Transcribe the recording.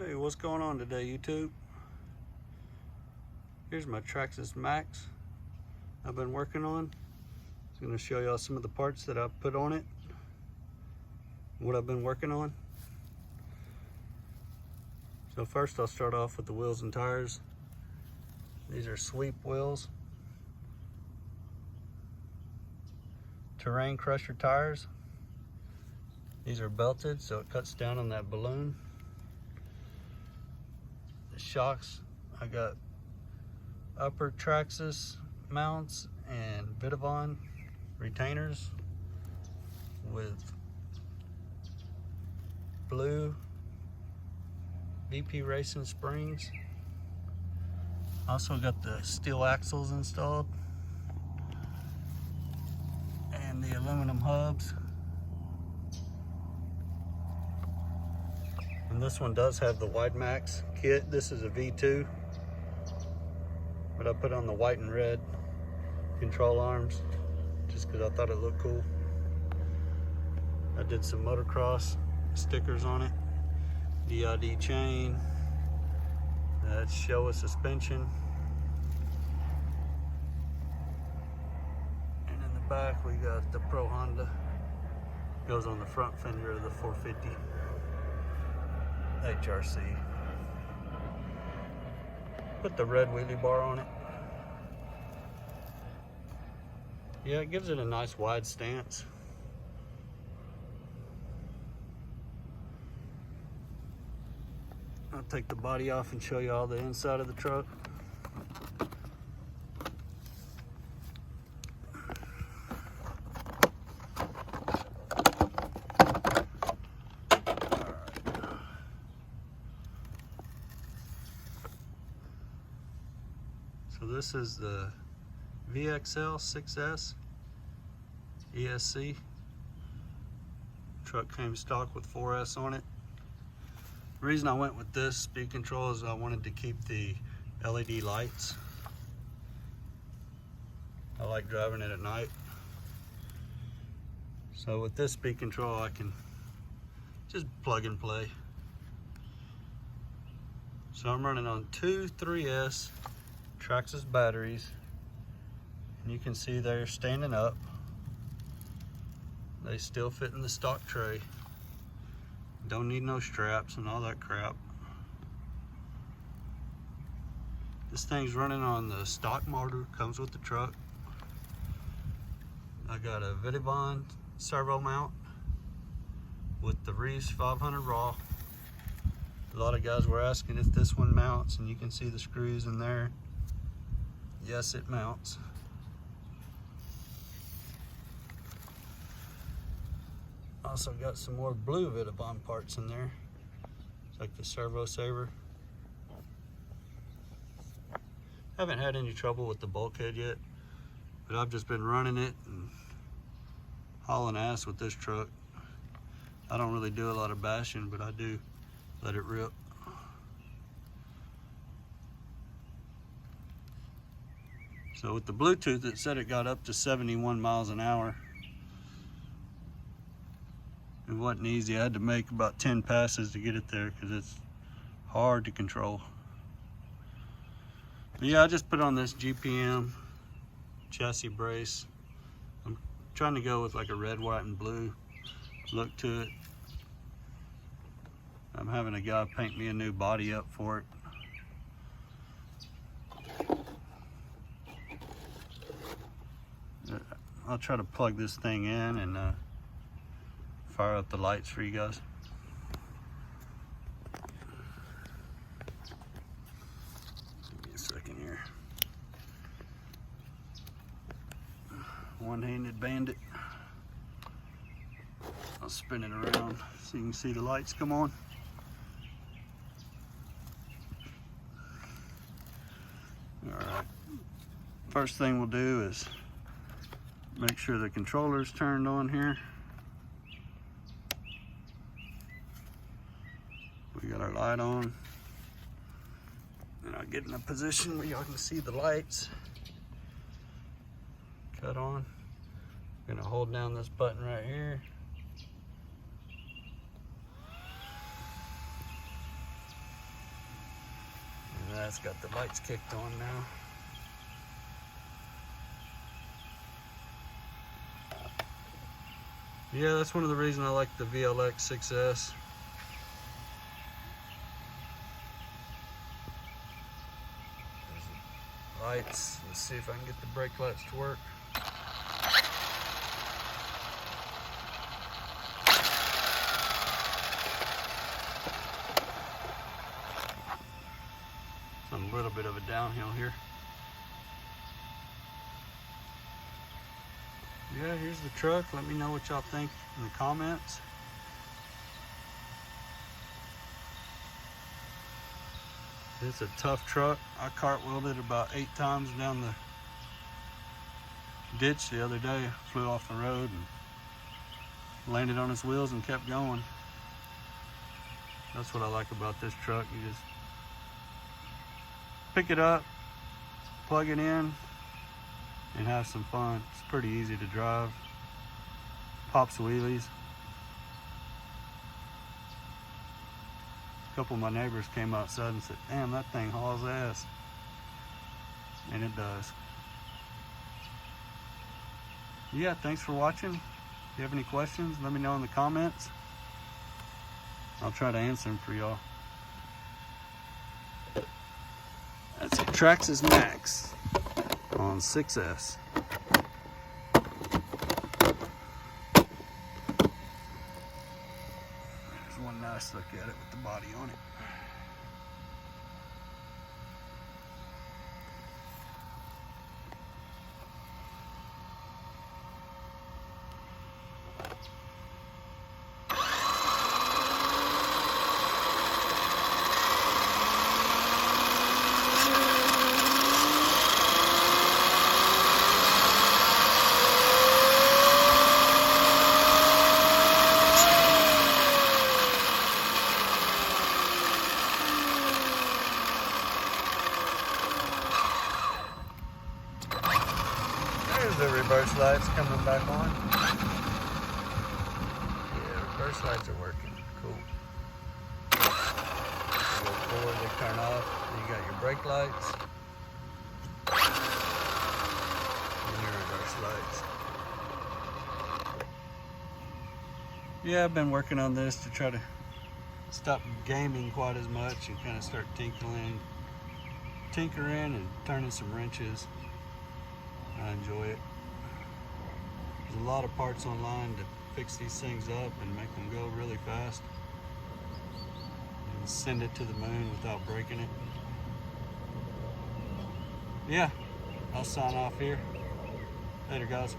Hey, what's going on today, YouTube? Here's my Traxxas Maxx I've been working on. I'm going to show y'all some of the parts that I've put on it, what I've been working on. So first I'll start off with the wheels and tires. These are sweep wheels. Terrain crusher tires. These are belted so it cuts down on that balloon. The shocks, I got upper Traxxas mounts and Vitavon retainers with blue VP Racing springs. Also got the steel axles installed and the aluminum hubs. And this one does have the X-Maxx kit. This is a V2, but I put on the white and red control arms just because I thought it looked cool. I did some motocross stickers on it, DID chain, that's Showa suspension, and in the back we got the Pro Honda, goes on the front fender of the 450 HRC. Put the red wheelie bar on it. Yeah, it gives it a nice wide stance. I'll take the body off and show you all the inside of the truck. So this is the VLX6S ESC. Truck came stock with 4S on it. The reason I went with this speed control is I wanted to keep the LED lights. I like driving it at night. So with this speed control I can just plug and play. So I'm running on two 3S Traxxas batteries, and you can see they're standing up. They still fit in the stock tray. Don't need no straps and all that crap. This thing's running on the stock motor, comes with the truck. I got a Vitavon servo mount with the Reese 500 raw. A lot of guys were asking if this one mounts, and you can see the screws in there. Yes, it mounts. Also got some more blue Vitavon parts in there. It's like the servo saver. Haven't had any trouble with the bulkhead yet, but I've just been running it and hauling ass with this truck. I don't really do a lot of bashing, but I do let it rip. So with the Bluetooth, it said it got up to 71 miles an hour. It wasn't easy. I had to make about 10 passes to get it there because it's hard to control. But yeah, I just put on this GPM chassis brace. I'm trying to go with like a red, white, and blue look to it. I'm having a guy paint me a new body up for it. I'll try to plug this thing in and fire up the lights for you guys. Give me a second here. One-handed bandit. I'll spin it around so you can see the lights come on. Alright. First thing we'll do is make sure the controller's turned on here. We got our light on. And I'll get in a position where y'all can see the lights. Cut on. I'm gonna hold down this button right here. it's got the lights kicked on now. Yeah, that's one of the reasons I like the VLX6S. Lights. Let's see if I can get the brake lights to work. It's a little bit of a downhill here. Yeah, here's the truck. Let me know what y'all think in the comments. It's a tough truck. I cartwheeled it about 8 times down the ditch the other day. Flew off the road and landed on its wheels and kept going. That's what I like about this truck. You just pick it up, plug it in, and have some fun. It's pretty easy to drive. Pops wheelies. A couple of my neighbors came outside and said, damn, that thing hauls ass. And it does. Yeah, thanks for watching. If you have any questions, let me know in the comments. I'll try to answer them for y'all. That's a Traxxas Maxx on 6S. There's one nice look at it with the body on it. There's the reverse lights coming back on. Yeah, reverse lights are working. Cool. Go forward, they turn off. Then you got your brake lights. And your reverse lights. Yeah, I've been working on this to try to stop gaming quite as much and kind of start tinkering and turning some wrenches. I enjoy it. There's a lot of parts online to fix these things up and make them go really fast and send it to the moon without breaking it. Yeah, I'll sign off here. Later, guys.